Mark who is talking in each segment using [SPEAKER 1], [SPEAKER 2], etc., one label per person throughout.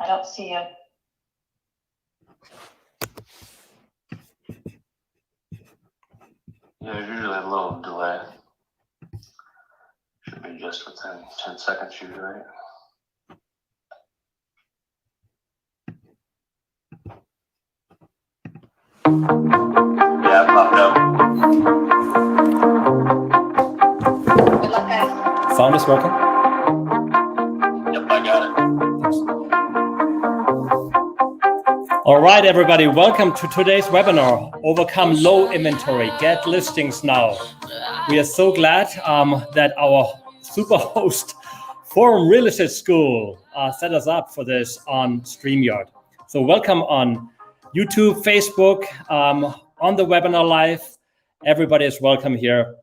[SPEAKER 1] don't see you.
[SPEAKER 2] Yeah, there's usually a little delay. Should be just within 10 seconds usually, right? Yeah, it popped up.
[SPEAKER 1] Good luck, guys.
[SPEAKER 3] Sound is working?
[SPEAKER 2] Yep, I got it.
[SPEAKER 3] All right, everybody, welcome to today's webinar, Overcome Low Inventory, Get Listings Now. We are so glad that our super host, Forum Real Estate School, set us up for this on StreamYard. So welcome on YouTube, Facebook, on the webinar live. Everybody is welcome here.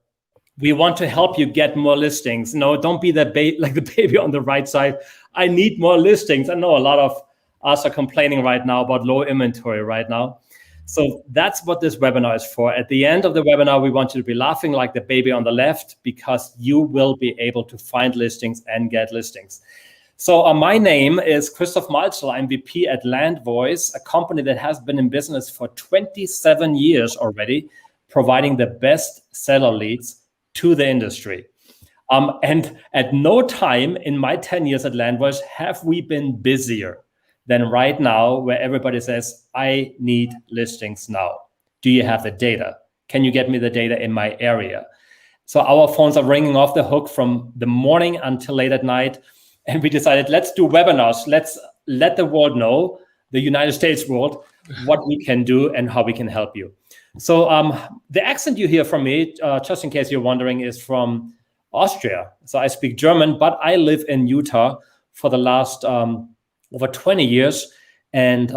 [SPEAKER 3] We want to help you get more listings. No, don't be like the baby on the right side. I need more listings. I know a lot of us are complaining right now about low inventory right now. So that's what this webinar is for. At the end of the webinar, we want you to be laughing like the baby on the left because you will be able to find listings and get listings. So my name is Christoph Malzel. I'm VP at LandVoice, a company that has been in business for 27 years already, providing the best seller leads to the industry. And at no time in my 10 years at LandVoice have we been busier than right now, where everybody says, I need listings now. Do you have the data? Can you get me the data in my area? So our phones are ringing off the hook from the morning until late at night. And we decided, let's do webinars. Let's let the world know, the United States world, what we can do and how we can help you. So the accent you hear from me, just in case you're wondering, is from Austria. So I speak German, but I live in Utah for the last over 20 years and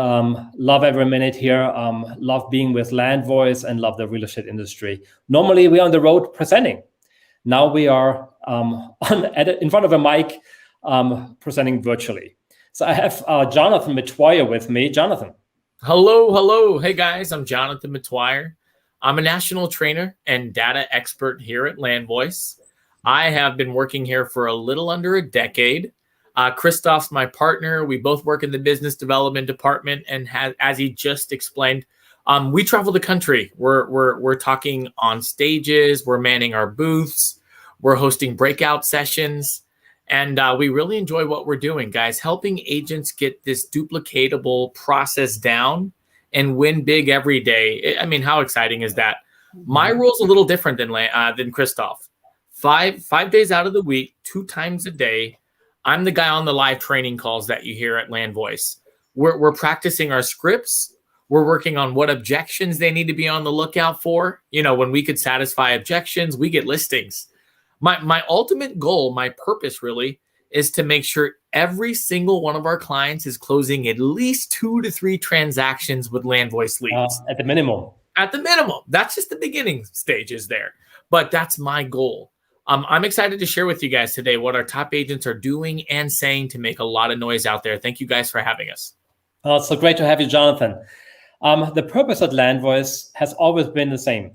[SPEAKER 3] love every minute here, love being with LandVoice and love the real estate industry. Normally we're on the road presenting. Now we are in front of a mic presenting virtually. So I have Jonathan Metwire with me. Jonathan.
[SPEAKER 4] Hello. Hey guys, I'm Jonathan Metwire. I'm a national trainer and data expert here at LandVoice. I have been working here for a little under a decade. Christoph's my partner. We both work in the business development department, and as he just explained, we travel the country. We're talking on stages. We're manning our booths. We're hosting breakout sessions, and we really enjoy what we're doing, guys. Helping agents get this duplicatable process down and win big every day. I mean, how exciting is that? My rule's a little different than Christoph. Five days out of the week, 2 times a day. I'm the guy on the live training calls that you hear at LandVoice. We're practicing our scripts. We're working on what objections they need to be on the lookout for. You know, when we could satisfy objections, we get listings. My ultimate goal, my purpose really, is to make sure every single one of our clients is closing at least 2 to 3 transactions with LandVoice leads.
[SPEAKER 3] At the minimum.
[SPEAKER 4] At the minimum. That's just the beginning stages there. But that's my goal. I'm excited to share with you guys today what our top agents are doing and saying to make a lot of noise out there. Thank you guys for having us.
[SPEAKER 3] It's so great to have you, Jonathan. The purpose at LandVoice has always been the same.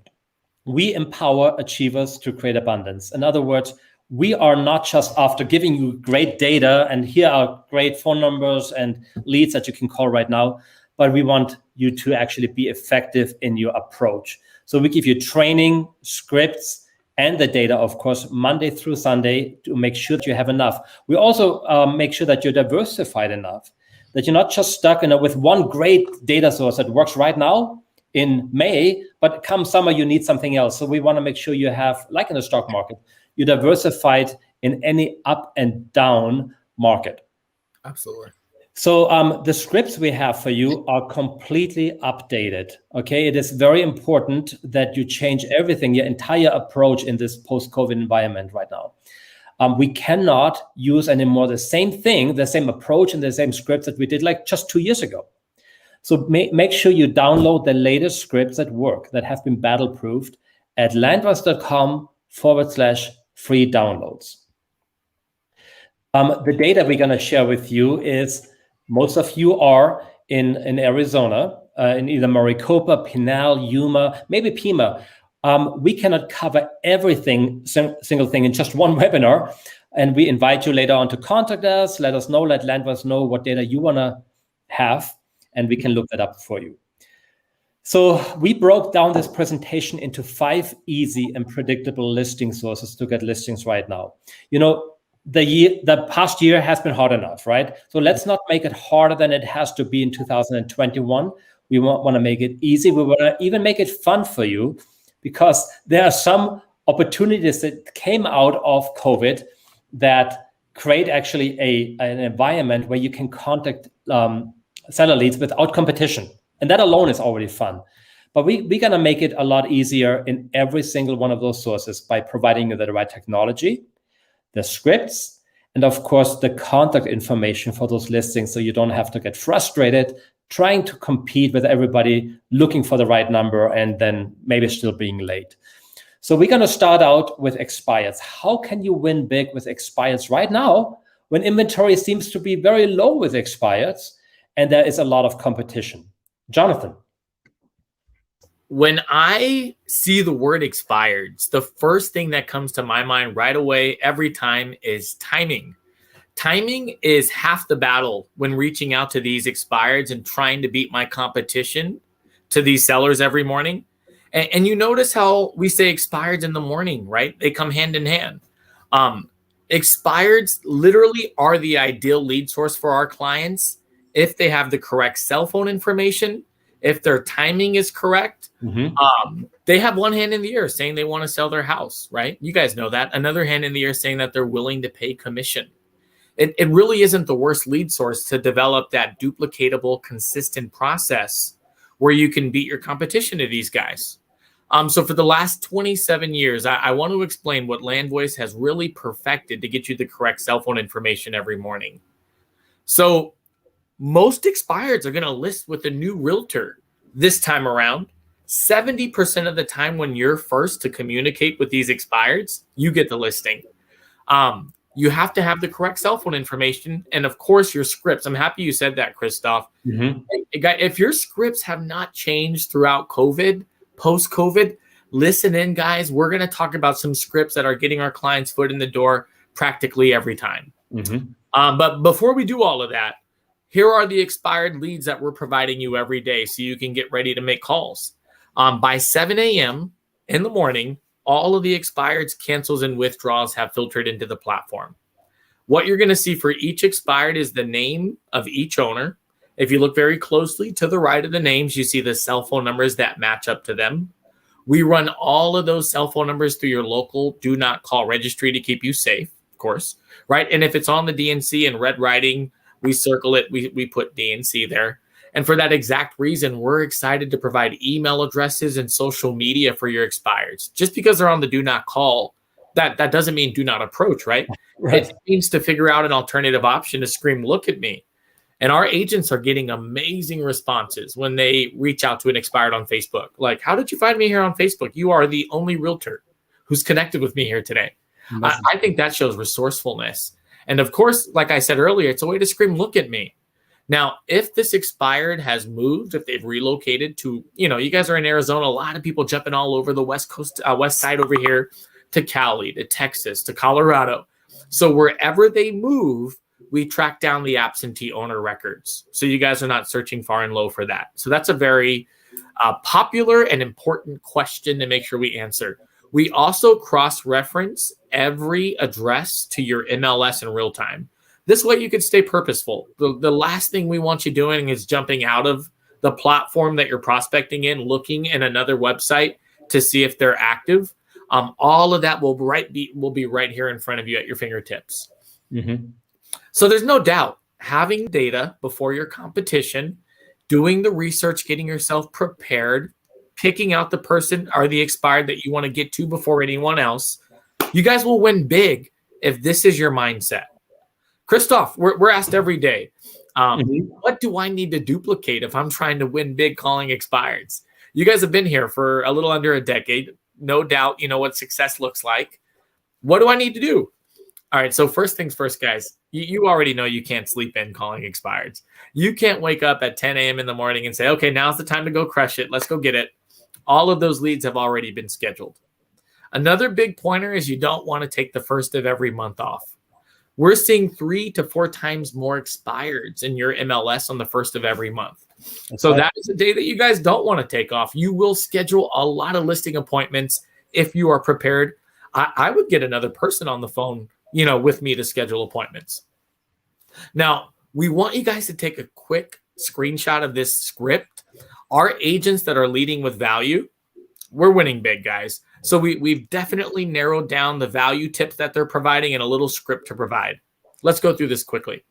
[SPEAKER 3] We empower achievers to create abundance. In other words, we are not just after giving you great data and here are great phone numbers and leads that you can call right now, but we want you to actually be effective in your approach. So we give you training, scripts, and the data, of course, Monday through Sunday to make sure that you have enough. We also make sure that you're diversified enough, that you're not just stuck with one great data source that works right now in May, but come summer, you need something else. So we want to make sure you have, like in the stock market, you're diversified in any up and down market.
[SPEAKER 4] Absolutely.
[SPEAKER 3] So the scripts we have for you are completely updated. Okay, it is very important that you change everything, your entire approach in this post-COVID environment right now. We cannot use anymore the same thing, the same approach and the same scripts that we did like just 2 years ago. So make sure you download the latest scripts that work, that have been battle-proofed at landvoice.com/free downloads. The data we're going to share with you is most of you are in Arizona, in either Maricopa, Pinal, Yuma, maybe Pima. We cannot cover everything, single thing in just one webinar. And we invite you later on to contact us. Let us know, let Landvoice know what data you want to have, and we can look that up for you. So we broke down this presentation into 5 easy and predictable listing sources to get listings right now. You know, the past year has been hard enough, right? So let's not make it harder than it has to be in 2021. We want to make it easy. We want to even make it fun for you, because there are some opportunities that came out of COVID that create actually an environment where you can contact seller leads without competition. And that alone is already fun. But we're going to make it a lot easier in every single one of those sources by providing you the right technology, the scripts, and of course, the contact information for those listings, so you don't have to get frustrated trying to compete with everybody, looking for the right number, and then maybe still being late. So we're going to start out with expireds. How can you win big with expireds right now when inventory seems to be very low with expireds and there is a lot of competition? Jonathan.
[SPEAKER 4] When I see the word expireds, the first thing that comes to my mind right away every time is timing. Timing is half the battle when reaching out to these expireds and trying to beat my competition to these sellers every morning. And you notice how we say expireds in the morning, right? They come hand in hand. Expireds literally are the ideal lead source for our clients if they have the correct cell phone information, if their timing is correct. They have one hand in the air saying they want to sell their house, right? You guys know that. Another hand in the air saying that they're willing to pay commission. It really isn't the worst lead source to develop that duplicatable, consistent process where you can beat your competition to these guys. So for the last 27 years, I want to explain what Landvoice has really perfected to get you the correct cell phone information every morning. So most expireds are going to list with a new realtor this time around. 70% of the time when you're first to communicate with these expireds, you get the listing. You have to have the correct cell phone information and, of course, your scripts. I'm happy you said that, Christoph. If your scripts have not changed throughout COVID, post-COVID, listen in, guys. We're going to talk about some scripts that are getting our clients' foot in the door practically every time. But before we do all of that, here are the expired leads that we're providing you every day so you can get ready to make calls. By 7 a.m. in the morning, all of the expireds, cancels, and withdrawals have filtered into the platform. What you're going to see for each expired is the name of each owner. If you look very closely to the right of the names, you see the cell phone numbers that match up to them. We run all of those cell phone numbers through your local do not call registry to keep you safe, of course, right? And if it's on the DNC in red writing, we circle it, we put DNC there. And for that exact reason, we're excited to provide email addresses and social media for your expireds. Just because they're on the do not call, that doesn't mean do not approach, right? It means to figure out an alternative option to scream, look at me. And our agents are getting amazing responses when they reach out to an expired on Facebook. Like, how did you find me here on Facebook? You are the only realtor who's connected with me here today. I think that shows resourcefulness. And of course, like I said earlier, it's a way to scream, look at me. Now, if this expired has moved, if they've relocated to, you guys are in Arizona, a lot of people jumping all over the West Coast, West side over here to Cali, to Texas, to Colorado. So wherever they move, we track down the absentee owner records. So you guys are not searching far and low for that. So that's a very popular and important question to make sure we answer. We also cross-reference every address to your MLS in real time. This way you can stay purposeful. The last thing we want you doing is jumping out of the platform that you're prospecting in, looking in another website to see if they're active. All of that will be right here in front of you at your fingertips. So there's no doubt having data before your competition, doing the research, getting yourself prepared, picking out the person or the expired that you want to get to before anyone else. You guys will win big if this is your mindset. Christoph, we're asked every day, what do I need to duplicate if I'm trying to win big calling expireds? You guys have been here for a little under a decade. No doubt you know what success looks like. What do I need to do? All right, so first things first, guys. You already know you can't sleep in calling expireds. You can't wake up at 10 a.m. in the morning and say, okay, now's the time to go crush it. Let's go get it. All of those leads have already been scheduled. Another big pointer is you don't want to take the first of every month off. we're seeing 3 to 4 times more expireds in your MLS on the first of every month. So that is a day that you guys don't want to take off. You will schedule a lot of listing appointments if you are prepared. I would get another person on the phone, with me to schedule appointments. Now, we want you guys to take a quick screenshot of this script. Our agents that are leading with value, we're winning big, guys. So we've definitely narrowed down the value tips that they're providing and a little script to provide. Let's go through this quickly.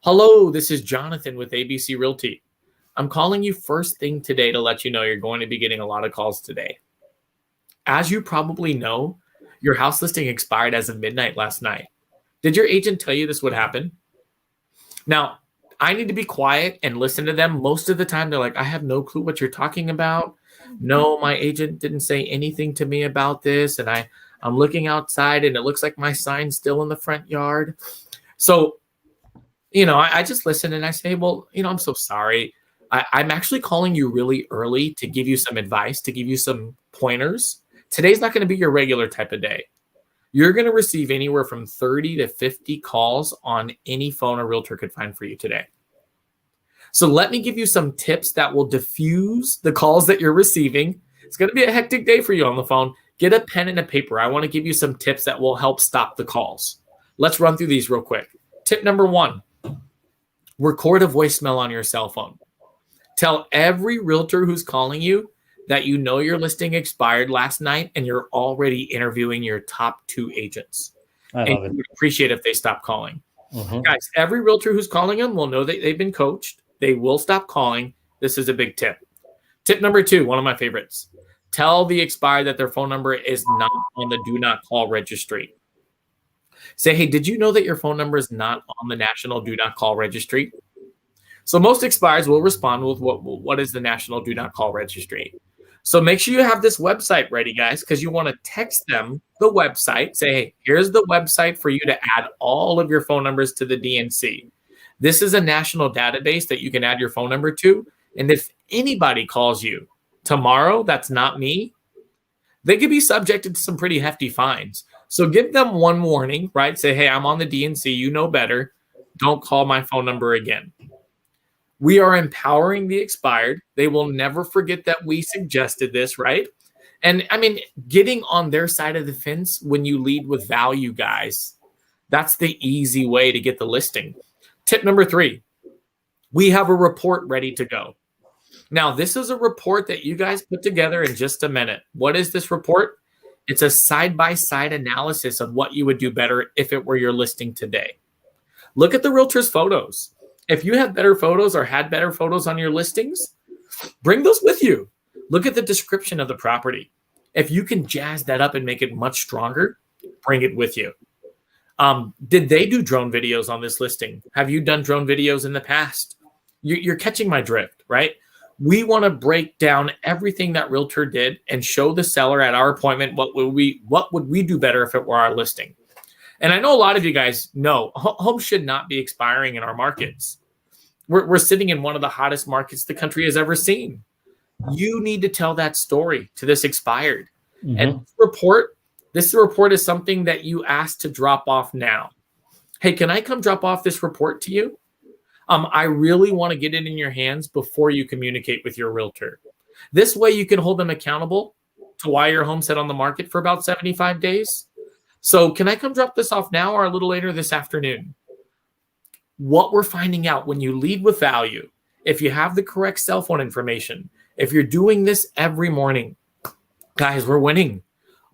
[SPEAKER 4] Hello, this is Jonathan with ABC Realty. I'm calling you first thing today to let you know you're going to be getting a lot of calls today. As you probably know, your house listing expired as of midnight last night. Did your agent tell you this would happen? Now, I need to be quiet and listen to them. Most of the time, they're like, I have no clue what you're talking about. No, my agent didn't say anything to me about this. And I'm looking outside and it looks like my sign's still in the front yard. So, I just listen and I say, well, I'm so sorry. I'm actually calling you really early to give you some advice, to give you some pointers. Today's not going to be your regular type of day. You're going to receive anywhere from 30 to 50 calls on any phone a realtor could find for you today. So let me give you some tips that will diffuse the calls that you're receiving. It's going to be a hectic day for you on the phone. Get a pen and a paper. I want to give you some tips that will help stop the calls. Let's run through these real quick. Tip number 1, record a voicemail on your cell phone. Tell every realtor who's calling you that your listing expired last night and you're already interviewing your top 2 agents.
[SPEAKER 3] I love it.
[SPEAKER 4] You would appreciate if they stop calling.
[SPEAKER 3] Mhm.
[SPEAKER 4] Guys, every realtor who's calling them will know that they've been coached. They will stop calling. This is a big tip. Tip number 2, one of my favorites. Tell the expired that their phone number is not on the do not call registry. Say, hey, did you know that your phone number is not on the national do not call registry? So most expireds will respond with what is the national do not call registry. So make sure you have this website ready, guys, because you want to text them the website. Say, hey, here's the website for you to add all of your phone numbers to the DNC. This is a national database that you can add your phone number to. And if anybody calls you tomorrow, that's not me, they could be subjected to some pretty hefty fines. So give them one warning, right? Say, hey, I'm on the DNC. You know better. Don't call my phone number again. We are empowering the expired. They will never forget that we suggested this, right? And getting on their side of the fence when you lead with value, guys, that's the easy way to get the listing. Tip number 3, we have a report ready to go. Now, this is a report that you guys put together in just a minute. What is this report? It's a side-by-side analysis of what you would do better if it were your listing today. Look at the realtor's photos. If you have better photos or had better photos on your listings, bring those with you. Look at the description of the property. If you can jazz that up and make it much stronger, bring it with you. Did they do drone videos on this listing? Have you done drone videos in the past? You're catching my drift, right? We want to break down everything that realtor did and show the seller at our appointment what would we do better if it were our listing. And I know a lot of you guys know homes should not be expiring in our markets. We're sitting in one of the hottest markets the country has ever seen. You need to tell that story to this expired. Mm-hmm. And this report is something that you asked to drop off now. Hey, can I come drop off this report to you? I really want to get it in your hands before you communicate with your realtor. This way you can hold them accountable to why your home sat on the market for about 75 days. So can I come drop this off now or a little later this afternoon? What we're finding out when you lead with value, if you have the correct cell phone information, if you're doing this every morning, guys, we're winning.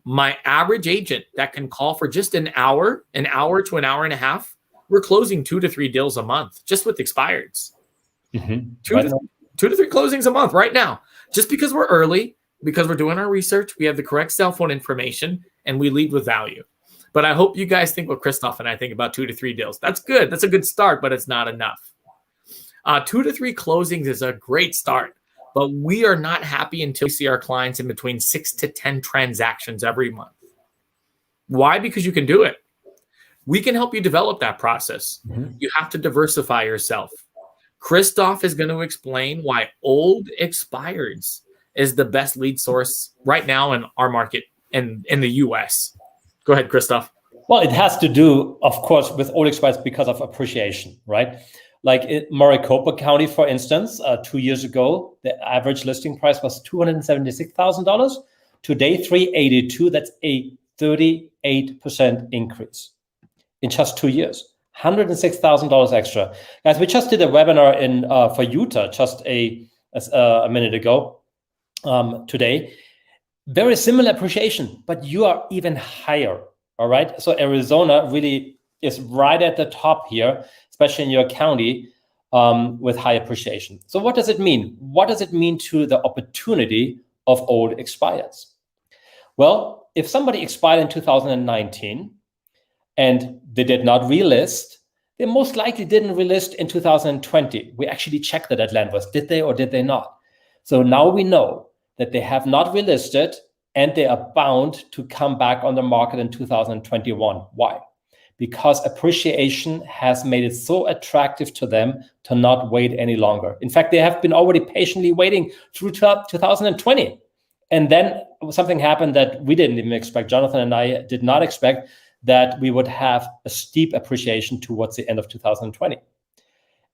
[SPEAKER 4] My average agent that can call for just an hour to an hour and a half, we're closing 2 to 3 deals a month just with expireds. Mm-hmm. Two to three closings a month right now. Just because we're early, because we're doing our research, we have the correct cell phone information, and we lead with value. But I hope you guys think what Christoph and I think about 2 to 3 deals. That's good. That's a good start, but it's not enough. 2 to 3 closings is a great start, but we are not happy until we see our clients in between 6 to 10 transactions every month. Why? Because you can do it. We can help you develop that process. Mm-hmm. You have to diversify yourself. Christoph is going to explain why old expireds is the best lead source right now in our market and in the U.S. Go ahead, Christoph.
[SPEAKER 3] Well, it has to do, of course, with old expires because of appreciation, right? Like in Maricopa County, for instance, 2 years ago, the average listing price was $276,000. Today, $382,000. That's a 38% increase in just 2 years. $106,000 extra. Guys, we just did a webinar in for Utah just a minute ago today. Very similar appreciation, but you are even higher. All right. So Arizona really is right at the top here, especially in your county, with high appreciation. So what does it mean? What does it mean to the opportunity of old expireds? Well, if somebody expired in 2019 and they did not relist, they most likely didn't relist in 2020. We actually checked that at LandVoice. Did they or did they not? So now we know that they have not relisted and they are bound to come back on the market in 2021. Why? Because appreciation has made it so attractive to them to not wait any longer. In fact, they have been already patiently waiting through 2020. And then something happened that we didn't even expect. Jonathan and I did not expect that we would have a steep appreciation towards the end of 2020.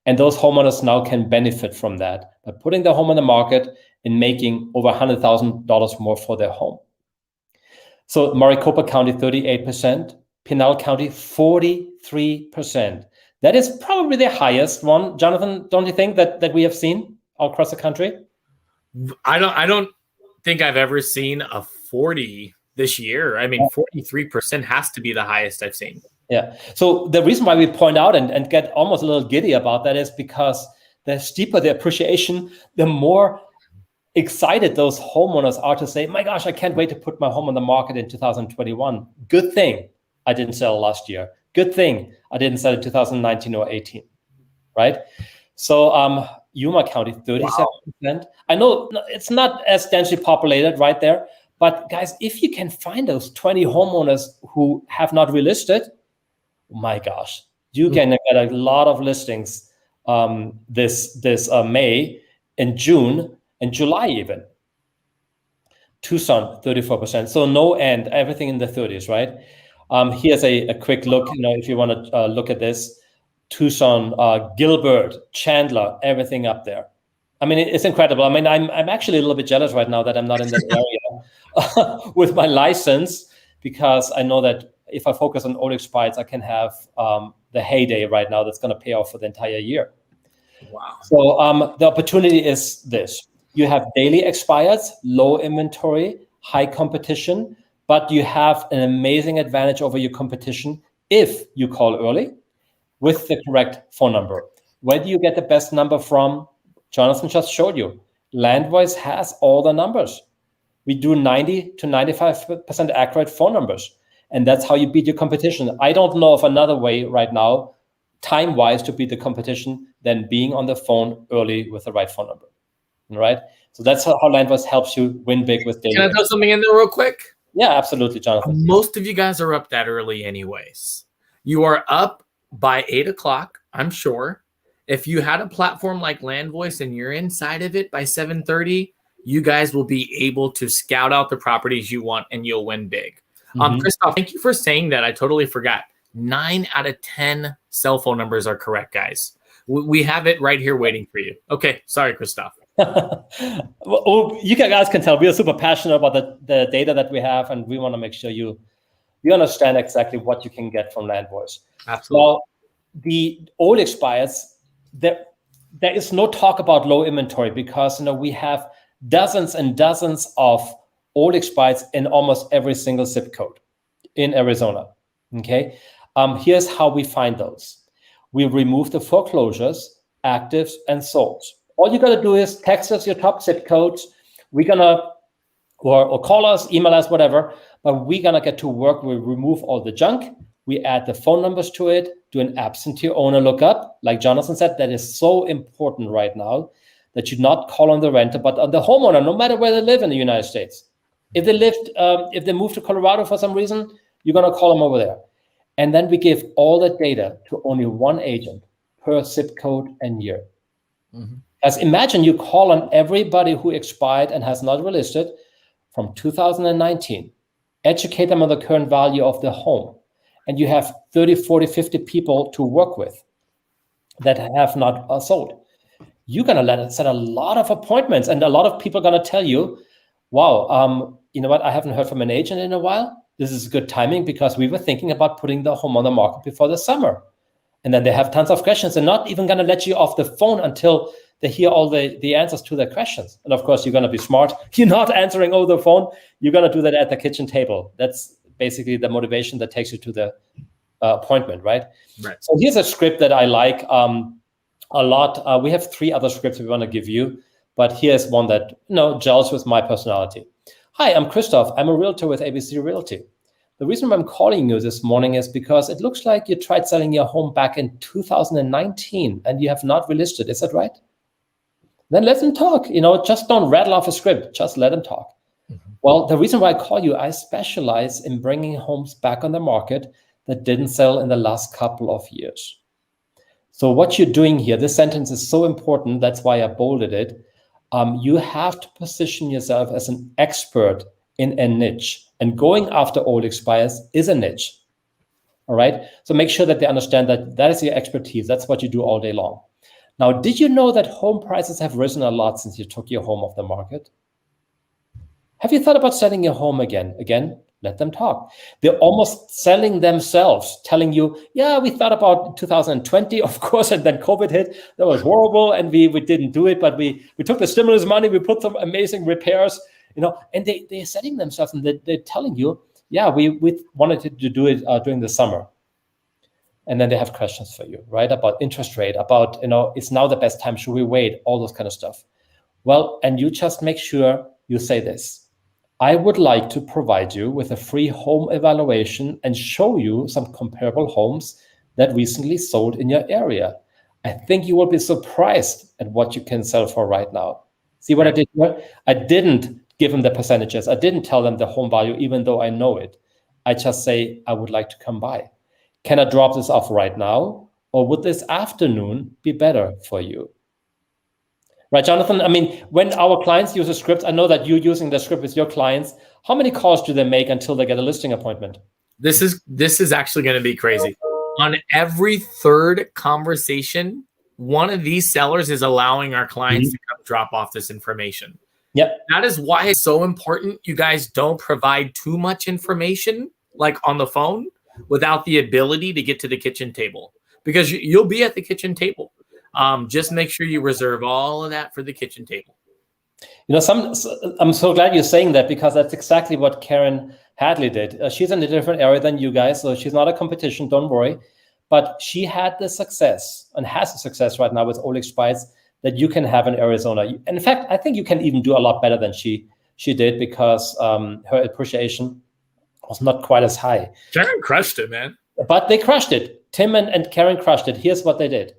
[SPEAKER 3] And those homeowners now can benefit from that by putting their home on the market and making over $100,000 more for their home. So Maricopa County, 38%, Pinal County, 43%. That is probably the highest one. Jonathan, don't you think that we have seen all across the country?
[SPEAKER 4] I don't think I've ever seen a 40 this year. I mean, 43% has to be the highest I've seen.
[SPEAKER 3] Yeah. So the reason why we point out and get almost a little giddy about that is because the steeper the appreciation, the more excited those homeowners are to say, my gosh, I can't wait to put my home on the market in 2021. Good thing I didn't sell last year. Good thing I didn't sell in 2019 or 18, right? So Yuma County, 37%. Wow. I know it's not as densely populated right there, but guys, if you can find those 20 homeowners who have not relisted, my gosh, you can get a lot of listings this May and June and July even. Tucson, 34%. So no end, everything in the 30s, right? Here's a quick look, if you want to look at this. Tucson, Gilbert, Chandler, everything up there. I mean, it's incredible. I mean, I'm actually a little bit jealous right now that I'm not in that area with my license, because I know that if I focus on old expireds, I can have the heyday right now that's going to pay off for the entire year.
[SPEAKER 4] Wow.
[SPEAKER 3] So the opportunity is this. You have daily expireds, low inventory, high competition, but you have an amazing advantage over your competition if you call early with the correct phone number. Where do you get the best number from? Jonathan just showed you. LandVoice has all the numbers. We do 90 to 95% accurate phone numbers. And that's how you beat your competition. I don't know of another way right now, time-wise, to beat the competition than being on the phone early with the right phone number. All right? So that's how LandVoice helps you win big with data.
[SPEAKER 4] Can I throw something in there real quick?
[SPEAKER 3] Yeah, absolutely, Jonathan.
[SPEAKER 4] Most of you guys are up that early anyways. You are up by 8 o'clock, I'm sure. If you had a platform like LandVoice and you're inside of it by 7:30, you guys will be able to scout out the properties you want and you'll win big. Christoph, thank you for saying that. I totally forgot. 9 out of 10 cell phone numbers are correct, guys. We have it right here waiting for you. Okay, sorry, Christoph.
[SPEAKER 3] Well, you guys can tell we are super passionate about the data that we have, and we want to make sure you understand exactly what you can get from LandVoice.
[SPEAKER 4] Absolutely.
[SPEAKER 3] Now, the old expireds, there is no talk about low inventory because we have dozens and dozens of old expireds in almost every single zip code in Arizona. Okay, here's how we find those. We remove the foreclosures, actives, and solds. All you got to do is text us your top zip codes. We're gonna or call us, email us, whatever. But we're gonna get to work. We remove all the junk. We add the phone numbers to it. Do an absentee owner lookup, like Jonathan said. That is so important right now. That you not call on the renter, but on the homeowner, no matter where they live in the United States. If they move to Colorado for some reason, you're gonna call them over there. And then we give all the data to only one agent per zip code and year. As imagine you call on everybody who expired and has not relisted from 2019, educate them on the current value of the home, and you have 30, 40, 50 people to work with that have not sold. You're going to set a lot of appointments, and a lot of people are going to tell you, wow, you know what? I haven't heard from an agent in a while. This is good timing because we were thinking about putting the home on the market before the summer. And then they have tons of questions. They're not even going to let you off the phone until they hear all the answers to their questions. And of course, you're going to be smart. You're not answering over the phone. You're going to do that at the kitchen table. That's basically the motivation that takes you to the appointment, right?
[SPEAKER 4] Right.
[SPEAKER 3] So here's a script that I like a lot. We have 3 other scripts we want to give you, but here's one that gels with my personality. Hi, I'm Christoph. I'm a realtor with ABC Realty. The reason I'm calling you this morning is because it looks like you tried selling your home back in 2019 and you have not relisted. Is that right? Then let them talk. Just don't rattle off a script. Just let them talk. Mm-hmm. Well, the reason why I call you, I specialize in bringing homes back on the market that didn't sell in the last couple of years. So what you're doing here, this sentence is so important. That's why I bolded it. You have to position yourself as an expert in a niche, and going after old expires is a niche. All right. So make sure that they understand that that is your expertise. That's what you do all day long. Now, did you know that home prices have risen a lot since you took your home off the market? Have you thought about selling your home again? Again, let them talk. They're almost selling themselves, telling you, yeah, we thought about 2020, of course, and then COVID hit. That was horrible, and we didn't do it, but we took the stimulus money, we put some amazing repairs, and they're selling themselves, and they're telling you, yeah, we wanted to do it during the summer. And then they have questions for you, right? About interest rate, about, it's now the best time, should we wait? All those kind of stuff. Well, and you just make sure you say this. I would like to provide you with a free home evaluation and show you some comparable homes that recently sold in your area. I think you will be surprised at what you can sell for right now. See what I did here? I didn't give them the percentages. I didn't tell them the home value, even though I know it. I just say, I would like to come by. Can I drop this off right now? Or would this afternoon be better for you? Right, Jonathan? I mean, when our clients use a script, I know that you're using the script with your clients. How many calls do they make until they get a listing appointment?
[SPEAKER 4] This is actually going to be crazy. On every 3rd conversation, one of these sellers is allowing our clients to come drop off this information.
[SPEAKER 3] Yep.
[SPEAKER 4] That is why it's so important you guys don't provide too much information, like on the phone, without the ability to get to the kitchen table, because you'll be at the kitchen table. Just make sure you reserve all of that for the kitchen table.
[SPEAKER 3] I'm so glad you're saying that, because that's exactly what Karen Hadley did. She's in a different area than you guys, so she's not a competition, don't worry. But she had the success and has the success right now with old expires that you can have in Arizona. In fact, I think you can even do a lot better than she did, because her appreciation was not quite as high.
[SPEAKER 4] Karen crushed it, man.
[SPEAKER 3] But they crushed it. Tim and Karen crushed it. Here's what they did.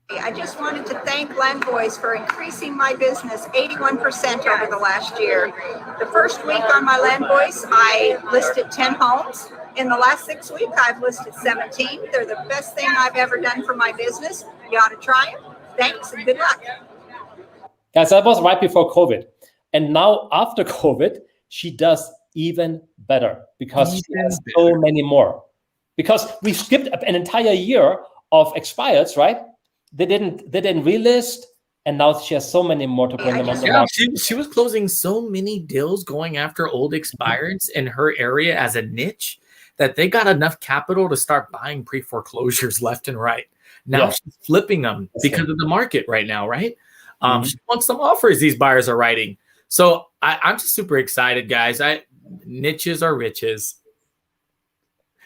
[SPEAKER 1] I just wanted to thank Land Voice for increasing my business 81% over the last year. The first week on my Land Voice, I listed 10 homes. In the last 6 weeks, I've listed 17. They're the best thing I've ever done for my business. You ought to try them. Thanks and good luck.
[SPEAKER 3] Guys, that was right before COVID. And now after COVID, she does even better, because she has so many more. Because we skipped an entire year of expireds, right? They didn't relist, and now she has so many more to bring them on the market.
[SPEAKER 4] She was closing so many deals going after old expireds in her area as a niche that they got enough capital to start buying pre-foreclosures left and right. Now she's flipping them because of the market right now, right? She wants some offers these buyers are writing. So I'm just super excited, guys. Niches are riches.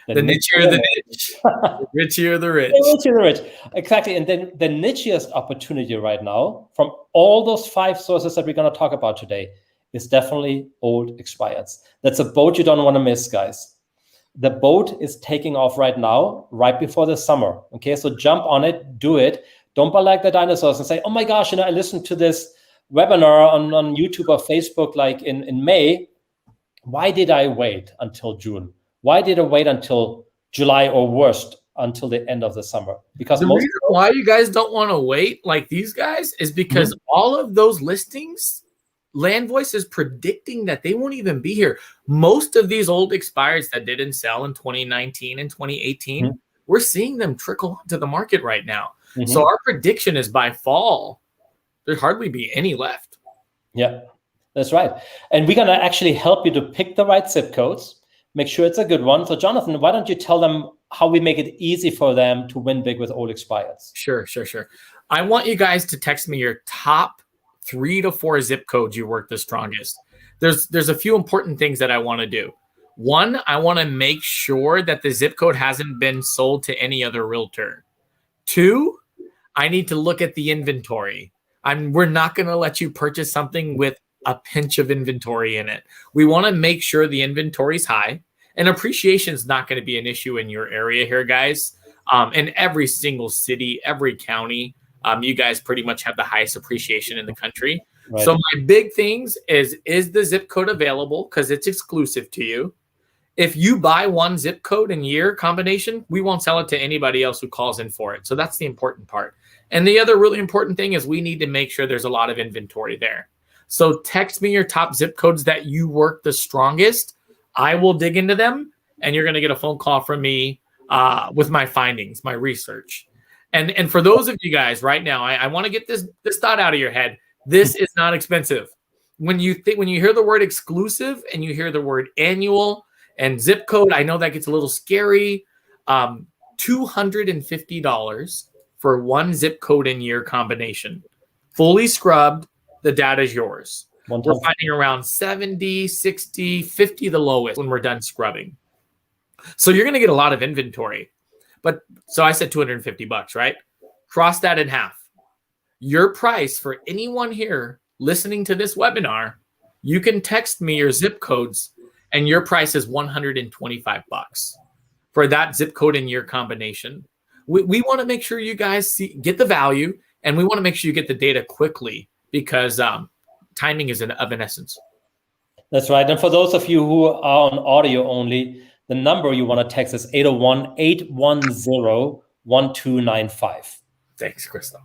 [SPEAKER 4] The nichier the niche, the richier the rich.
[SPEAKER 3] The richier the rich. Exactly. And then the nichiest opportunity right now, from all those 5 sources that we're going to talk about today, is definitely old expireds. That's a boat you don't want to miss, guys. The boat is taking off right now, right before the summer. Okay, so jump on it, do it. Don't buy like the dinosaurs and say, oh my gosh, I listened to this webinar on YouTube or Facebook like in May. Why did I wait until June? Why did I wait until July, or worst, until the end of the summer? Because
[SPEAKER 4] the reason why you guys don't want to wait like these guys is because all of those listings LandVoice is predicting that they won't even be here. Most of these old expireds that didn't sell in 2019 and 2018, we're seeing them trickle onto the market right now. So our prediction is by fall, there'd hardly be any left.
[SPEAKER 3] Yeah, that's right. And we're going to actually help you to pick the right zip codes, make sure it's a good one. So Jonathan, why don't you tell them how we make it easy for them to win big with old expireds?
[SPEAKER 4] Sure. I want you guys to text me your top 3 to 4 zip codes you work the strongest. There's a few important things that I want to do. One, I want to make sure that the zip code hasn't been sold to any other realtor. 2, I need to look at the inventory. We're not going to let you purchase something with a pinch of inventory in it. We want to make sure the inventory is high, and appreciation is not going to be an issue in your area here, guys. In every single city, every county, you guys pretty much have the highest appreciation in the country. Right. So my big things is the zip code available? Because it's exclusive to you. If you buy one zip code and year combination, we won't sell it to anybody else who calls in for it. So that's the important part. And the other really important thing is we need to make sure there's a lot of inventory there. So text me your top zip codes that you work the strongest. I will dig into them, and you're going to get a phone call from me with my findings, my research. And for those of you guys right now, I want to get this thought out of your head. This is not expensive. When you hear the word exclusive and you hear the word annual and zip code, I know that gets a little scary. $250 for one zip code and year combination. Fully scrubbed, the data is yours. We're finding around 70, 60, 50 the lowest when we're done scrubbing. So you're going to get a lot of inventory. But so I said $250, right? Cross that in half. Your price for anyone here listening to this webinar, you can text me your zip codes, and your price is $125 for that zip code and year combination. We want to make sure you guys get the value, and we want to make sure you get the data quickly because timing is of an essence.
[SPEAKER 3] That's right. And for those of you who are on audio only, the number you want to text is 801-810-1295.
[SPEAKER 4] Thanks, Crystal.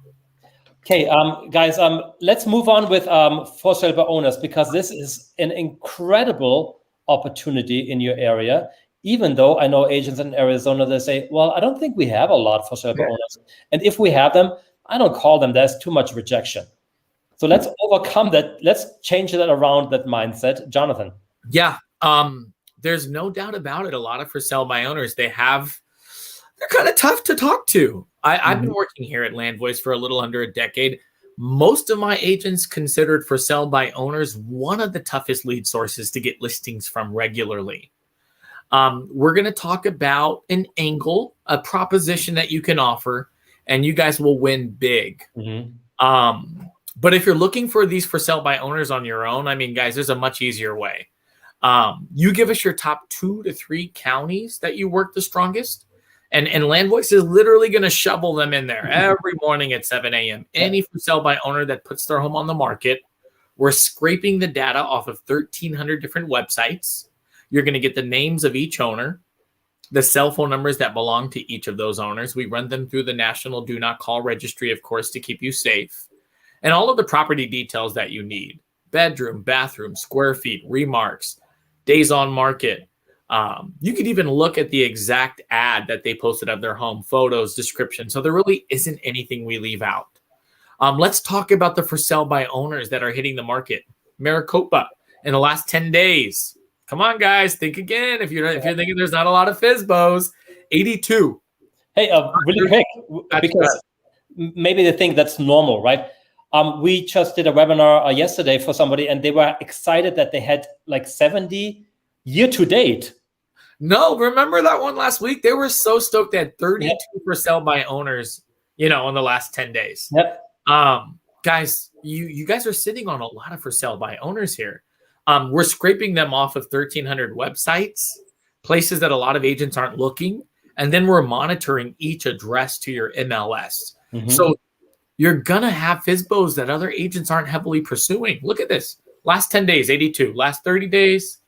[SPEAKER 3] Okay, guys, let's move on with for sale by owners, because this is an incredible opportunity in your area. Even though I know agents in Arizona, they say, well, I don't think we have a lot for sale by owners. And if we have them, I don't call them. There's too much rejection. So let's overcome that. Let's change that around, that mindset. Jonathan.
[SPEAKER 4] Yeah, there's no doubt about it. A lot of for sale by owners, they're kind of tough to talk to. I've been working here at LandVoice for a little under a decade. Most of my agents considered for sale by owners one of the toughest lead sources to get listings from regularly. We're going to talk about an angle, a proposition that you can offer, and you guys will win big. But if you're looking for these for sale by owners on your own, I mean, guys, there's a much easier way. You give us your top 2 to 3 counties that you work the strongest, and LandVoice is literally going to shovel them in there every morning at 7 a.m. Any for sale by owner that puts their home on the market, we're scraping the data off of 1,300 different websites. You're going to get the names of each owner, the cell phone numbers that belong to each of those owners. We run them through the National Do Not Call Registry, of course, to keep you safe. And all of the property details that you need: bedroom, bathroom, square feet, remarks, days on market. You could even look at the exact ad that they posted of their home, photos, description. So there really isn't anything we leave out. Let's talk about the for sale by owners that are hitting the market. Maricopa in the last 10 days. Come on, guys, think again. If you're thinking there's not a lot of FSBOs, 82.
[SPEAKER 3] Hey, really quick, because maybe they think that's normal, right? We just did a webinar yesterday for somebody, and they were excited that they had like 70 year to date.
[SPEAKER 4] No, remember that one last week? They were so stoked they had 32 for sale by owners, in the last 10 days.
[SPEAKER 3] Yep.
[SPEAKER 4] Guys, you guys are sitting on a lot of for sale by owners here. We're scraping them off of 1,300 websites, places that a lot of agents aren't looking, and then we're monitoring each address to your MLS. So you're going to have FSBOs that other agents aren't heavily pursuing. Look at this. Last 10 days, 82. Last 30 days,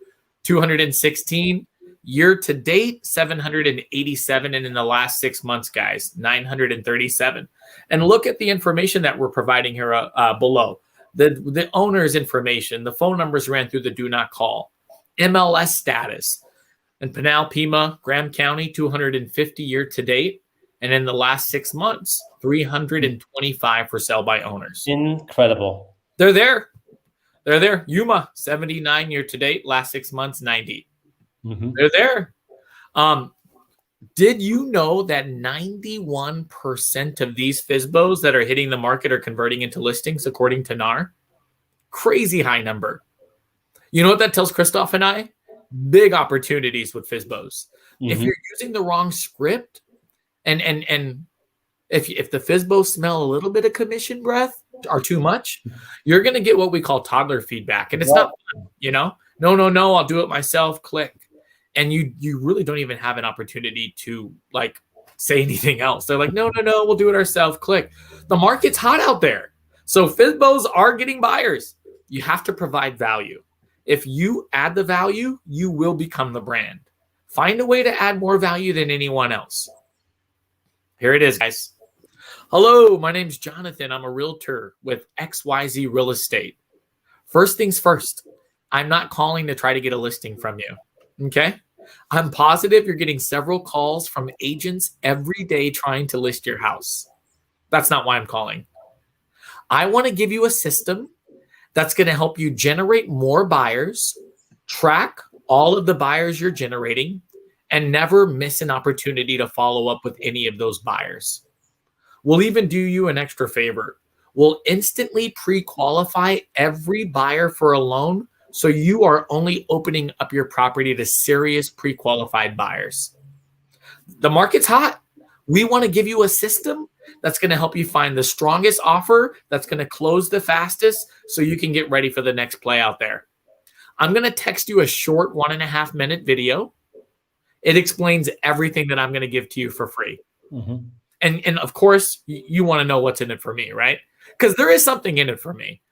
[SPEAKER 4] 216. Year to date, 787. And in the last 6 months, guys, 937. And look at the information that we're providing here below. the owner's information, the phone numbers ran through the do not call, MLS status. In Pinal, Pima, Graham County, 250 year to date. And in the last 6 months, 325 for sale by owners.
[SPEAKER 3] Incredible.
[SPEAKER 4] They're there. They're there. Yuma, 79 year to date. Last 6 months, 90.
[SPEAKER 3] Mm-hmm.
[SPEAKER 4] They're there. Did you know that 91% of these FSBOs that are hitting the market are converting into listings, according to NAR? Crazy high number. You know what that tells Christoph and I? Big opportunities with FSBOs.
[SPEAKER 3] Mm-hmm.
[SPEAKER 4] If you're using the wrong script, and if the FSBOs smell a little bit of commission breath or too much, you're going to get what we call toddler feedback. And it's not fun, No, I'll do it myself. Click. And you really don't even have an opportunity to like say anything else. They're like, no, we'll do it ourselves. Click. The market's hot out there. So FSBOs are getting buyers. You have to provide value. If you add the value, you will become the brand. Find a way to add more value than anyone else. Here it is, guys. Hello, my name's Jonathan. I'm a realtor with XYZ Real Estate. First things first, I'm not calling to try to get a listing from you. Okay? I'm positive you're getting several calls from agents every day trying to list your house. That's not why I'm calling. I want to give you a system that's going to help you generate more buyers, track all of the buyers you're generating, and never miss an opportunity to follow up with any of those buyers. We'll even do you an extra favor. We'll instantly pre-qualify every buyer for a loan, so you are only opening up your property to serious pre-qualified buyers. The market's hot. We want to give you a system that's going to help you find the strongest offer that's going to close the fastest so you can get ready for the next play out there. I'm going to text you a short 1.5 minute video. It explains everything that I'm going to give to you for free.
[SPEAKER 3] Mm-hmm.
[SPEAKER 4] And of course, you want to know what's in it for me, right? Because there is something in it for me.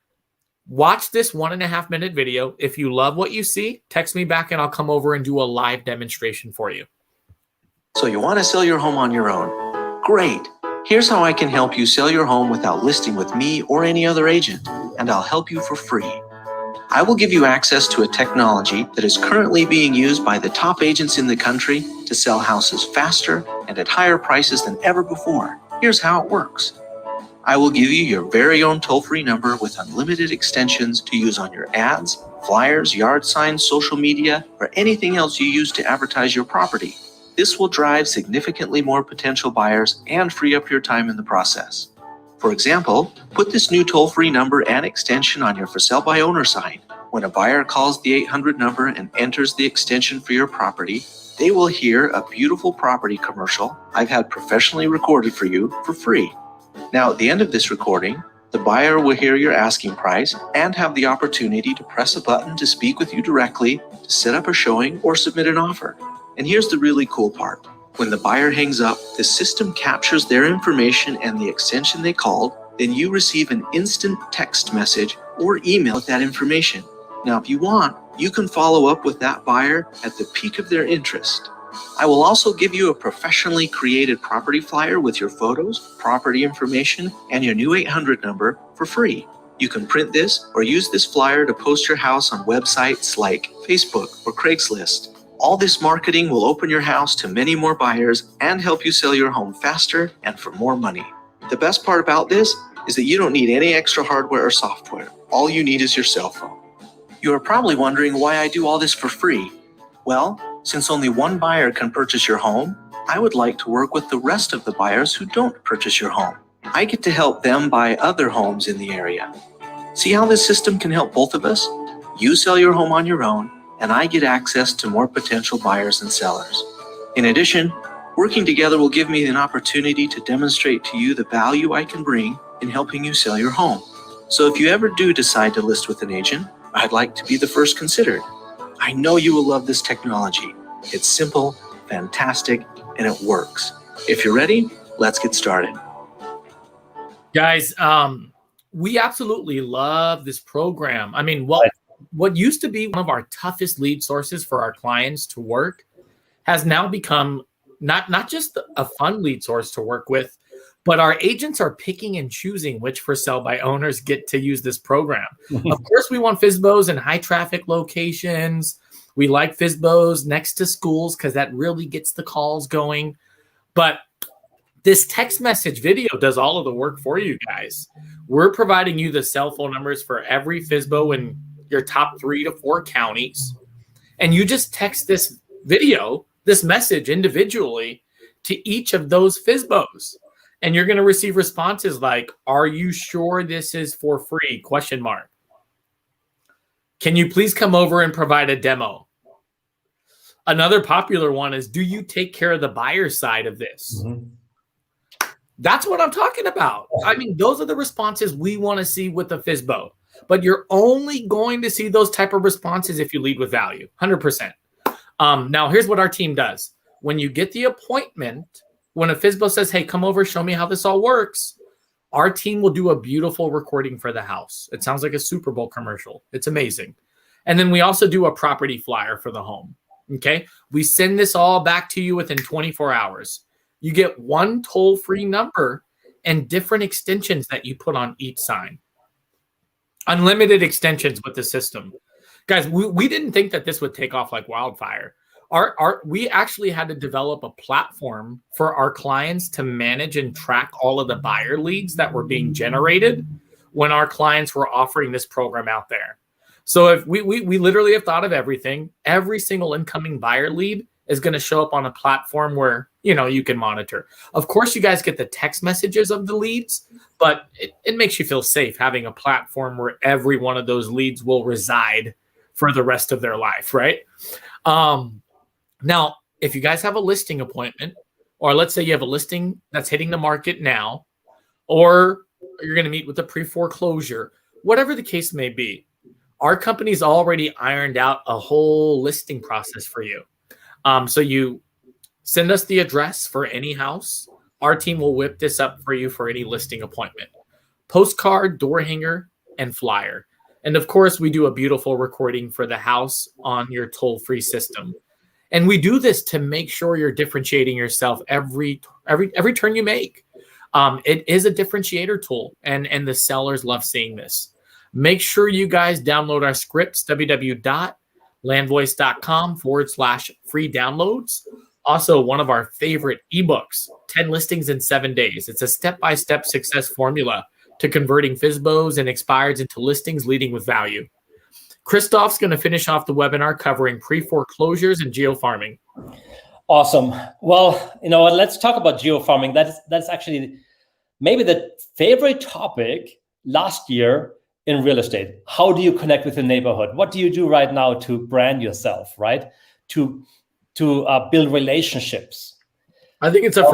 [SPEAKER 4] Watch this 1.5 minute video. If you love what you see, text me back and I'll come over and do a live demonstration for you.
[SPEAKER 5] So you want to sell your home on your own? Great. Here's how I can help you sell your home without listing with me or any other agent, and I'll help you for free. I will give you access to a technology that is currently being used by the top agents in the country to sell houses faster and at higher prices than ever before. Here's how it works. I will give you your very own toll-free number with unlimited extensions to use on your ads, flyers, yard signs, social media, or anything else you use to advertise your property. This will drive significantly more potential buyers and free up your time in the process. For example, put this new toll-free number and extension on your for sale by owner sign. When a buyer calls the 800 number and enters the extension for your property, they will hear a beautiful property commercial I've had professionally recorded for you for free. Now, at the end of this recording, the buyer will hear your asking price and have the opportunity to press a button to speak with you directly, to set up a showing, or submit an offer. And here's the really cool part. When the buyer hangs up, the system captures their information and the extension they called, then you receive an instant text message or email with that information. Now, if you want, you can follow up with that buyer at the peak of their interest. I will also give you a professionally created property flyer with your photos, property information, and your new 800 number for free. You can print this or use this flyer to post your house on websites like Facebook or Craigslist. All this marketing will open your house to many more buyers and help you sell your home faster and for more money. The best part about this is that you don't need any extra hardware or software. All you need is your cell phone. You are probably wondering why I do all this for free. Well, since only one buyer can purchase your home, I would like to work with the rest of the buyers who don't purchase your home. I get to help them buy other homes in the area. See how this system can help both of us? You sell your home on your own, and I get access to more potential buyers and sellers. In addition, working together will give me an opportunity to demonstrate to you the value I can bring in helping you sell your home. So if you ever do decide to list with an agent, I'd like to be the first considered. I know you will love this technology. It's simple, fantastic, and it works. If you're ready, let's get started.
[SPEAKER 4] Guys, we absolutely love this program. I mean, what used to be one of our toughest lead sources for our clients to work has now become not just a fun lead source to work with, but our agents are picking and choosing which for sale by owners get to use this program. Of course, we want FSBOs in high traffic locations. We like FSBOs next to schools because that really gets the calls going. But this text message video does all of the work for you guys. We're providing you the cell phone numbers for every FSBO in your top 3 to 4 counties. And you just text this video, this message individually to each of those FSBOs. And you're going to receive responses like, are you sure this is for free? ? Can you please come over and provide a demo? Another popular one is, do you take care of the buyer side of this? That's what I'm talking about. I mean, those are the responses we want to see with the FSBO. But you're only going to see those type of responses if you lead with value, 100%. Now, here's what our team does. When you get the appointment, when a FSBO says, hey, come over, show me how this all works, our team will do a beautiful recording for the house. It sounds like a Super Bowl commercial. It's amazing. And then we also do a property flyer for the home. Okay. We send this all back to you within 24 hours. You get one toll-free number and different extensions that you put on each sign. Unlimited extensions with the system. Guys, we didn't think that this would take off like wildfire. We actually had to develop a platform for our clients to manage and track all of the buyer leads that were being generated when our clients were offering this program out there. So if we literally have thought of everything. Every single incoming buyer lead is going to show up on a platform where, you can monitor. Of course, you guys get the text messages of the leads, but it makes you feel safe having a platform where every one of those leads will reside for the rest of their life, right? Now, if you guys have a listing appointment, or let's say you have a listing that's hitting the market now, or you're going to meet with a pre-foreclosure, whatever the case may be, our company's already ironed out a whole listing process for you. So you send us the address for any house. Our team will whip this up for you for any listing appointment. Postcard, door hanger, and flyer. And of course, we do a beautiful recording for the house on your toll-free system. And we do this to make sure you're differentiating yourself every turn you make. It is a differentiator tool, and the sellers love seeing this. Make sure you guys download our scripts, www.landvoice.com/free downloads. Also, one of our favorite ebooks, 10 Listings in 7 Days. It's a step-by-step success formula to converting FSBOs and expireds into listings leading with value. Christoph's going to finish off the webinar covering pre-foreclosures and geofarming.
[SPEAKER 3] Awesome. Well, let's talk about geofarming. That's actually maybe the favorite topic last year in real estate. How do you connect with the neighborhood? What do you do right now to brand yourself, right? To build relationships.
[SPEAKER 4] I think it's a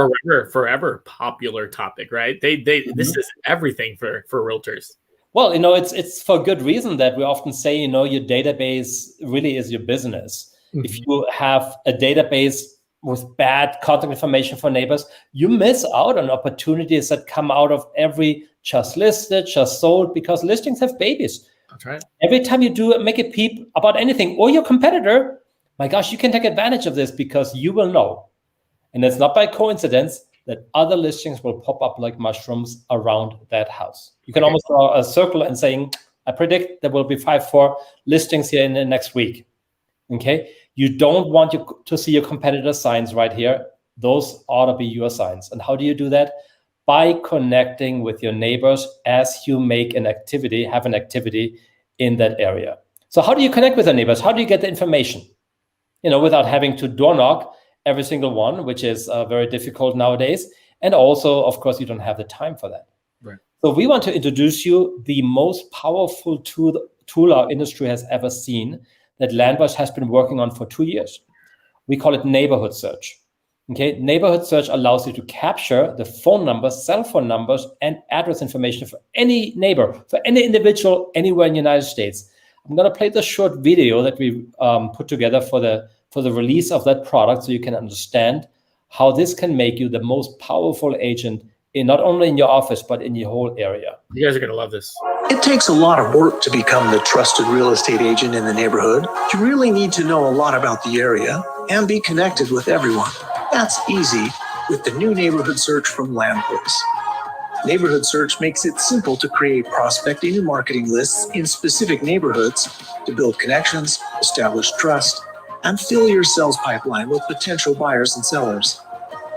[SPEAKER 4] forever popular topic, right? This is everything for realtors.
[SPEAKER 3] Well, it's for good reason that we often say, your database really is your business. Mm-hmm. If you have a database with bad contact information for neighbors, you miss out on opportunities that come out of every just listed, just sold, because listings have babies.
[SPEAKER 4] That's right.
[SPEAKER 3] Every time you do make a peep about anything or your competitor, my gosh, you can take advantage of this because you will know. And it's not by coincidence that other listings will pop up like mushrooms around that house. You can almost draw a circle and saying, I predict there will be 5-4 listings here in the next week. Okay. You don't want to see your competitor signs right here. Those ought to be your signs. And how do you do that? By connecting with your neighbors as you make have an activity in that area. So how do you connect with the neighbors? How do you get the information? Without having to door knock every single one, which is very difficult nowadays. And also, of course, you don't have the time for that.
[SPEAKER 4] Right.
[SPEAKER 3] So we want to introduce you the most powerful tool our industry has ever seen that LandVoice has been working on for 2 years. We call it neighborhood search. Okay, neighborhood search allows you to capture the phone numbers, cell phone numbers, and address information for any neighbor, for any individual anywhere in the United States. I'm going to play the short video that we put together for the release of that product, so you can understand how this can make you the most powerful agent not only in your office but in your whole area.
[SPEAKER 4] You guys are going to love this.
[SPEAKER 6] It takes a lot of work to become the trusted real estate agent in the neighborhood. You really need to know a lot about the area and be connected with everyone. That's easy with the new neighborhood search from LandVoice. Neighborhood Search makes it simple to create prospecting and marketing lists in specific neighborhoods to build connections, establish trust, and fill your sales pipeline with potential buyers and sellers.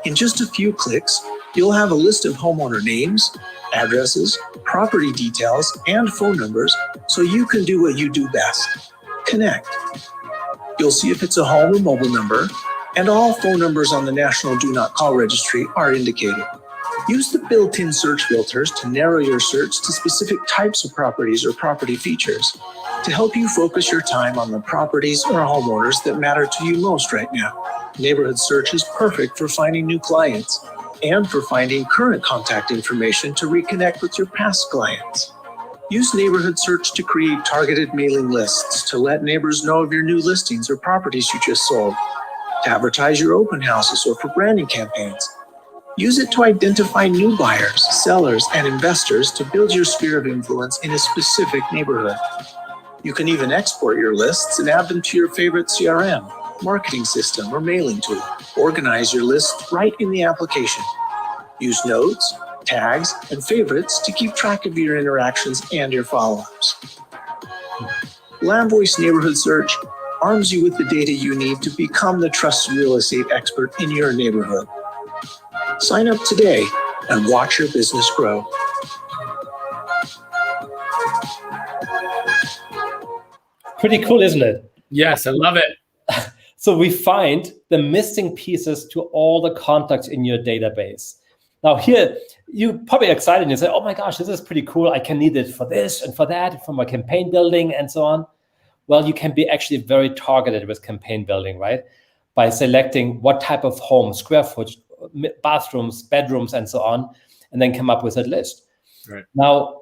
[SPEAKER 6] In just a few clicks, you'll have a list of homeowner names, addresses, property details, and phone numbers so you can do what you do best: connect. You'll see if it's a home or mobile number, and all phone numbers on the National Do Not Call Registry are indicated. Use the built-in search filters to narrow your search to specific types of properties or property features to help you focus your time on the properties or homeowners that matter to you most right now. Neighborhood Search is perfect for finding new clients and for finding current contact information to reconnect with your past clients. Use Neighborhood Search to create targeted mailing lists to let neighbors know of your new listings or properties you just sold, to advertise your open houses or for branding campaigns. Use it to identify new buyers, sellers, and investors to build your sphere of influence in a specific neighborhood. You can even export your lists and add them to your favorite CRM, marketing system, or mailing tool. Organize your list right in the application. Use notes, tags, and favorites to keep track of your interactions and your follow-ups. LandVoice Neighborhood Search arms you with the data you need to become the trusted real estate expert in your neighborhood. Sign up today and watch your business grow.
[SPEAKER 3] Pretty cool, isn't it?
[SPEAKER 4] Yes, I love it.
[SPEAKER 3] So we find the missing pieces to all the contacts in your database. Now here, you're probably excited and you say, oh my gosh, this is pretty cool. I can need it for this and for that, for my campaign building and so on. Well, you can be actually very targeted with campaign building, right? By selecting what type of home, square footage, bathrooms, bedrooms, and so on, and then come up with a list.
[SPEAKER 4] Right.
[SPEAKER 3] Now,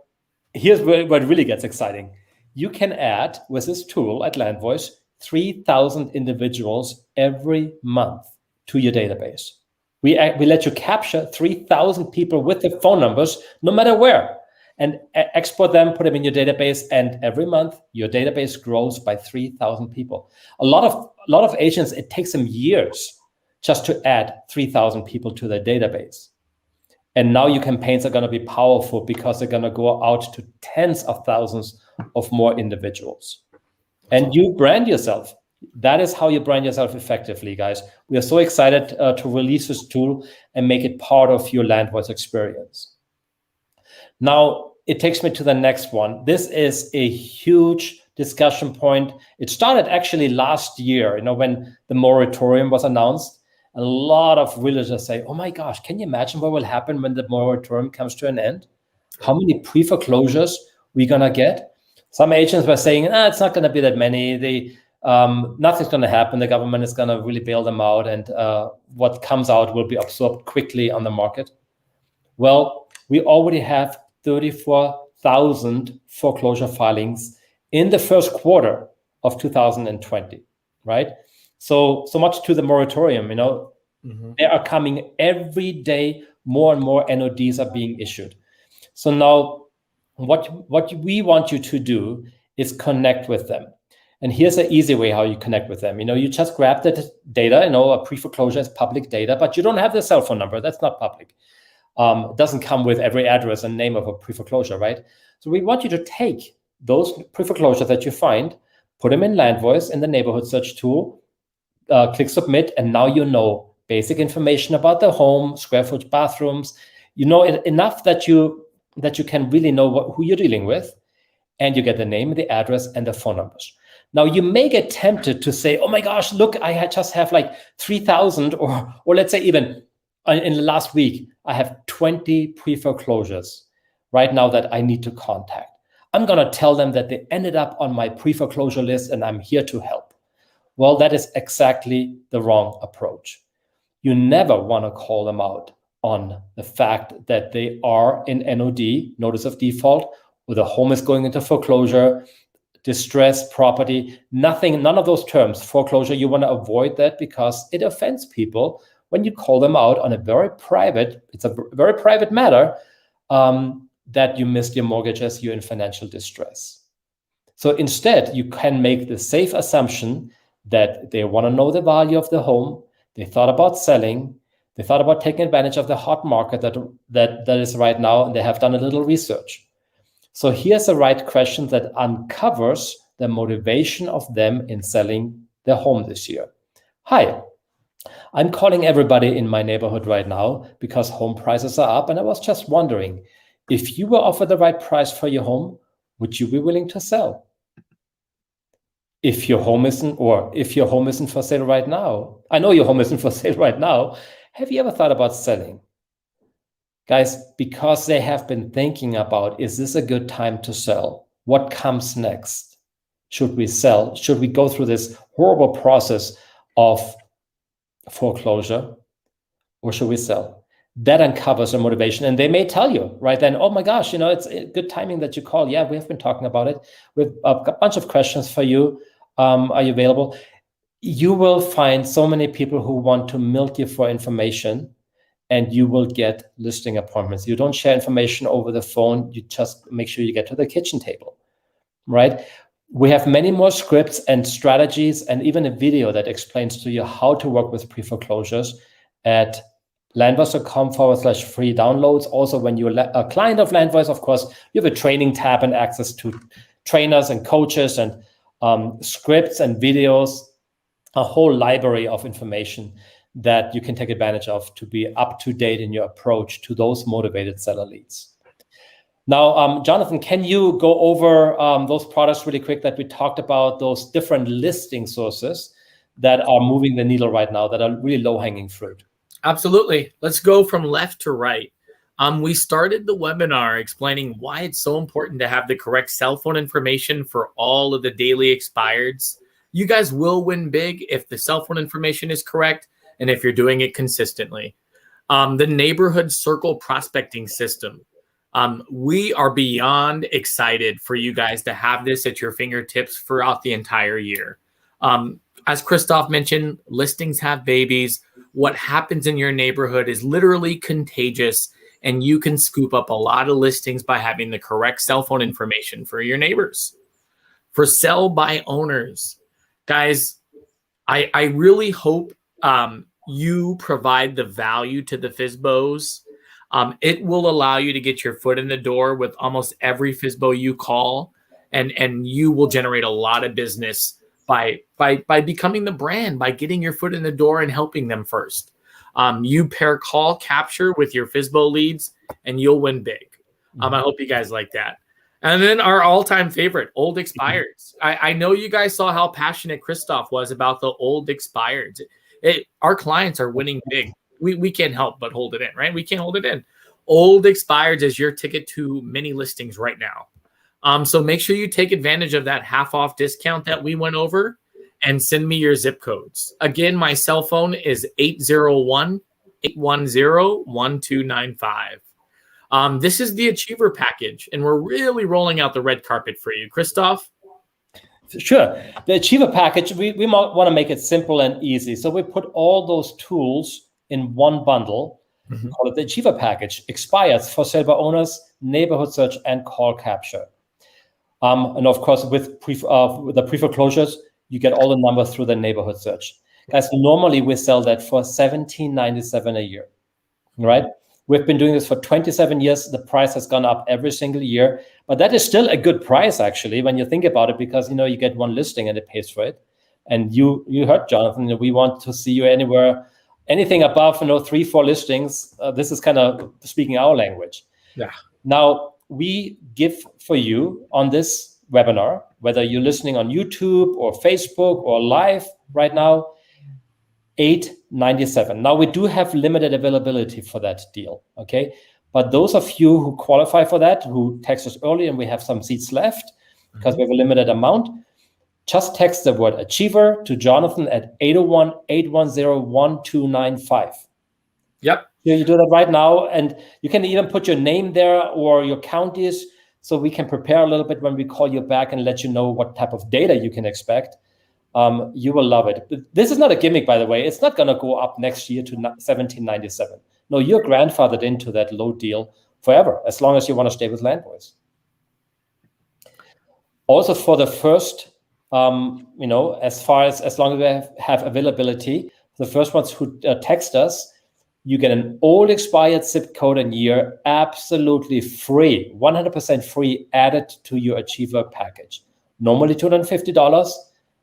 [SPEAKER 3] here's where it really gets exciting. You can add, with this tool at LandVoice, 3,000 individuals every month to your database. We let you capture 3,000 people with their phone numbers, no matter where, and export them, put them in your database, and every month your database grows by 3,000 people. A lot of agents, it takes them years just to add 3,000 people to their database. And now your campaigns are going to be powerful because they're going to go out to tens of thousands of more individuals. And you brand yourself. That is how you brand yourself effectively, guys. We are so excited to release this tool and make it part of your LandVoice experience. Now, it takes me to the next one. This is a huge discussion point. It started actually last year, when the moratorium was announced. A lot of realtors say, oh my gosh, can you imagine what will happen when the moratorium comes to an end? How many pre-foreclosures we're going to get? Some agents were saying, it's not going to be that many. Nothing's going to happen. The government is going to really bail them out, and what comes out will be absorbed quickly on the market. Well, we already have 34,000 foreclosure filings in the first quarter of 2020, right? So much to the moratorium, They are coming every day. More and more NODs are being issued. So now what we want you to do is connect with them. And here's an easy way how you connect with them. You just grab the data, a pre-foreclosure is public data, but you don't have the cell phone number. That's not public. It doesn't come with every address and name of a pre-foreclosure, right? So we want you to take those pre-foreclosures that you find, put them in LandVoice in the neighborhood search tool, click submit, and now you know basic information about the home, square footage, bathrooms. You know enough that you can really know who you're dealing with, and you get the name, the address, and the phone numbers. Now you may get tempted to say, oh my gosh, look, I just have like 3,000, or let's say even in the last week, I have 20 pre-foreclosures right now that I need to contact. I'm going to tell them that they ended up on my pre-foreclosure list and I'm here to help. Well, that is exactly the wrong approach. You never want to call them out on the fact that they are in NOD, notice of default, or the home is going into foreclosure, distressed property, none of those terms, foreclosure. You want to avoid that because it offends people when you call them out on it's a very private matter, that you missed your mortgages, you're in financial distress. So instead, you can make the safe assumption that they want to know the value of the home, they thought about selling, They thought about taking advantage of the hot market that is right now, and they have done a little research. So here's the right question that uncovers the motivation of them in selling their home this year. Hi, I'm calling everybody in my neighborhood right now because home prices are up, and I was just wondering, if you were offered the right price for your home, would you be willing to sell? If your home isn't for sale right now, I know your home isn't for sale right now, have you ever thought about selling? Guys, because they have been thinking about, is this a good time to sell? What comes next? Should we sell? Should we go through this horrible process of foreclosure, or should we sell? That uncovers their motivation, and they may tell you right then, oh my gosh, it's good timing that you call. Yeah, we have been talking about it. We have a bunch of questions for you. Are you available? You will find so many people who want to milk you for information, and you will get listing appointments. You don't share information over the phone. You just make sure you get to the kitchen table, right? We have many more scripts and strategies, and even a video that explains to you how to work with pre-foreclosures at landvoice.com/free downloads. Also, when you're a client of Landvoice, of course, you have a training tab and access to trainers and coaches and scripts and videos, a whole library of information that you can take advantage of to be up to date in your approach to those motivated seller leads. Now, Jonathan, can you go over those products really quick that we talked about, those different listing sources that are moving the needle right now, that are really low-hanging fruit?
[SPEAKER 4] Absolutely. Let's go from left to right. We started the webinar explaining why it's so important to have the correct cell phone information for all of the daily expireds. You guys will win big if the cell phone information is correct and if you're doing it consistently. The neighborhood circle prospecting system. We are beyond excited for you guys to have this at your fingertips throughout the entire year. As Christoph mentioned, listings have babies. What happens in your neighborhood is literally contagious, and you can scoop up a lot of listings by having the correct cell phone information for your neighbors. For sell by owners, guys, I really hope you provide the value to the FSBOs. It will allow you to get your foot in the door with almost every FSBO you call, and you will generate a lot of business by becoming the brand, by getting your foot in the door and helping them first. You pair call capture with your FSBO leads, and you'll win big. I hope you guys like that. And then our all-time favorite, old expireds. I know you guys saw how passionate Christoph was about the old expireds. Our clients are winning big. We can't help but hold it in, right? We can't hold it in. Old expireds is your ticket to many listings right now. So make sure you take advantage of that half off discount that we went over and send me your zip codes. Again, my cell phone is 801-810-1295. This is the Achiever package, and we're really rolling out the red carpet for you. Christoph?
[SPEAKER 3] Sure. The Achiever package, we want to make it simple and easy. So we put all those tools in one bundle, call it the Achiever package. Expires for sale by owners, neighborhood search, and call capture. And of course, with the pre-foreclosures, you get all the numbers through the neighborhood search. Guys, normally we sell that for $17.97 a year, right? We've been doing this for 27 years. The price has gone up every single year, but that is still a good price, actually, when you think about it, because, you get one listing and it pays for it. And you heard, Jonathan, we want to see you anything above, 3-4 listings. This is kind of speaking our language.
[SPEAKER 4] Yeah.
[SPEAKER 3] Now, we give for you on this webinar, whether you're listening on YouTube or Facebook or live right now, $8.97. Now, we do have limited availability for that deal, okay? But those of you who qualify for that, who text us early, and we have some seats left because we have a limited amount, just text the word Achiever to Jonathan at 801-810-1295.
[SPEAKER 4] Yep.
[SPEAKER 3] You do that right now, and you can even put your name there or your counties, so we can prepare a little bit when we call you back and let you know what type of data you can expect. You will love it. This is not a gimmick, by the way. It's not going to go up next year to $17.97. No, you're grandfathered into that low deal forever, as long as you want to stay with Landvoice. Also, for the first, as long as we have availability, the first ones who text us, you get an old expired zip code and year absolutely free, 100% free added to your Achiever package. Normally $250.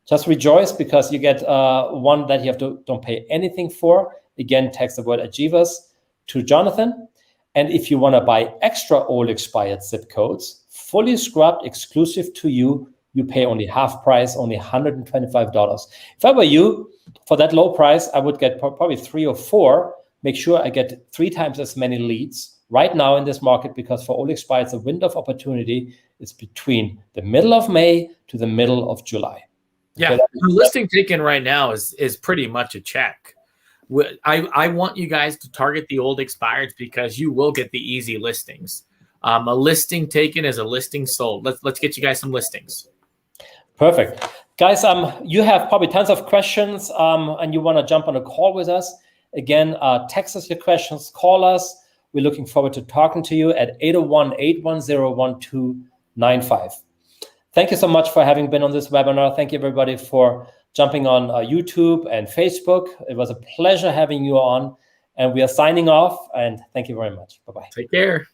[SPEAKER 3] Just rejoice because you get one that you don't pay anything for. Again, text the word Achievers to Jonathan. And if you want to buy extra old expired zip codes, fully scrubbed, exclusive to you, you pay only half price, only $125. If I were you, for that low price, I would get probably 3 or 4. Make sure I get 3 times as many leads right now in this market, because for old expired, the window of opportunity is between the middle of May to the middle of July.
[SPEAKER 4] Yeah,
[SPEAKER 3] Okay?
[SPEAKER 4] the listing taken right now is pretty much a check. I want you guys to target the old expireds because you will get the easy listings. A listing taken is a listing sold. Let's get you guys some listings.
[SPEAKER 3] Perfect. Guys, you have probably tons of questions and you want to jump on a call with us. Again, text us your questions, call us. We're looking forward to talking to you at 801-810-1295. Thank you so much for having been on this webinar. Thank you, everybody, for jumping on YouTube and Facebook. It was a pleasure having you on. And we are signing off. And thank you very much. Bye-bye.
[SPEAKER 4] Take care.